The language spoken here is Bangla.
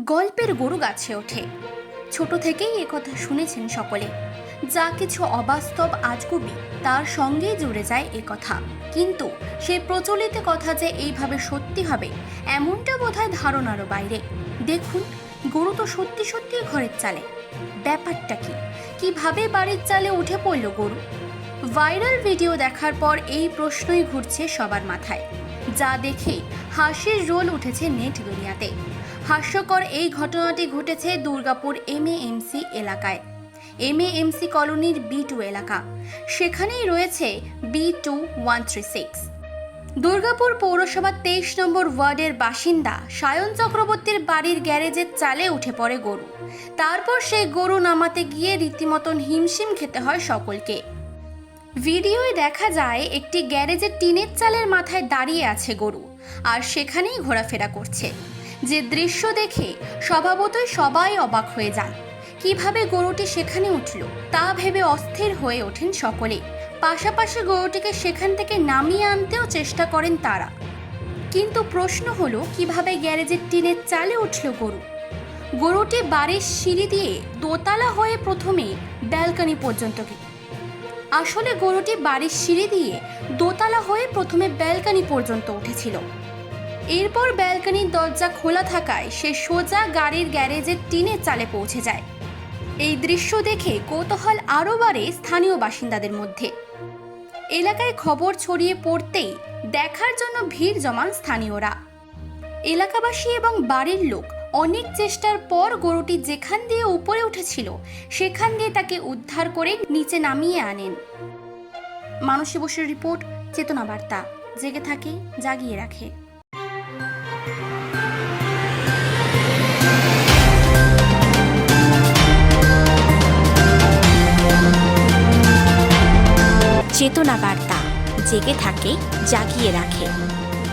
গল্পের গরু গাছে ওঠে। ছোট থেকেই একথা শুনেছেন সকলে। যা কিছু অবাস্তব আজগুবি তার সঙ্গেই জুড়ে যায় একথা। কিন্তু সেই প্রচলিত কথা যে এইভাবে সত্যি হবে এমনটা বোধহয় ধারণারও বাইরে। দেখুন, গরু তো সত্যি সত্যি ঘরের চালে। ব্যাপারটা কি? কিভাবে বাড়ির চালে উঠে পড়ল গরু? ভাইরাল ভিডিও দেখার পর এই প্রশ্নই ঘুরছে সবার মাথায়, যা দেখে হাসির রোল উঠেছে নেট দুনিয়াতে। হাস্যকর এই ঘটনাটি ঘটেছে দুর্গাপুর MAMC এলাকায়। MAMC কলোনির B2 এলাকা, সেখানেই রয়েছে B2136। দুর্গাপুর পৌরসভার 23 নম্বর ওয়ার্ডের বাসিন্দা সায়ন চক্রবর্তীর বাড়ির গ্যারেজের চালে উঠে পড়ে গরু। তারপর সেই গরু নামাতে গিয়ে রীতিমতন হিমশিম খেতে হয় সকলকে। ভিডিওয় দেখা যায় একটি গ্যারেজের টিনের চালের মাথায় দাঁড়িয়ে আছে গরু, আর সেখানেই ঘোরাফেরা করছে। যে দৃশ্য দেখে স্বভাবতই সবাই অবাক হয়ে যান। কিভাবে গরুটি সেখানে উঠল তা ভেবে অস্থির হয়ে ওঠেন সকলে। পাশাপাশি গরুটিকে সেখান থেকে নামিয়ে আনতেও চেষ্টা করেন তারা। কিন্তু প্রশ্ন হলো, কিভাবে গ্যারেজের টিনের চালে উঠল গরু? গরুটি বাড়ির সিঁড়ি দিয়ে দোতলা হয়ে প্রথমে ব্যালকনি পর্যন্ত আসলে গরুটি বাড়ির সিঁড়ি দিয়ে দোতলা হয়ে প্রথমে ব্যালকনি পর্যন্ত উঠেছিল। এরপর ব্যালকনির দরজা খোলা থাকায় সে সোজা গাড়ির গ্যারেজের টিনের চালে পৌঁছে যায়। এই দৃশ্য দেখে কৌতূহল আরও বাড়ে স্থানীয় বাসিন্দাদের মধ্যে। এলাকায় খবর ছড়িয়ে পড়তেই দেখার জন্য ভিড় জমান স্থানীয়রা। এলাকাবাসী এবং বাড়ির লোক অনেক চেষ্টার পর গরুটি যেখান দিয়ে উপরে উঠেছিল সেখান দিয়ে তাকে উদ্ধার করে নিচে নামিয়ে আনেন। মানসী বসুর রিপোর্ট, চেতনা বার্তা। জেগে থাকে, জাগিয়ে রাখে। চেতনা বার্তা, জেগে থাকে, জাগিয়ে রাখে।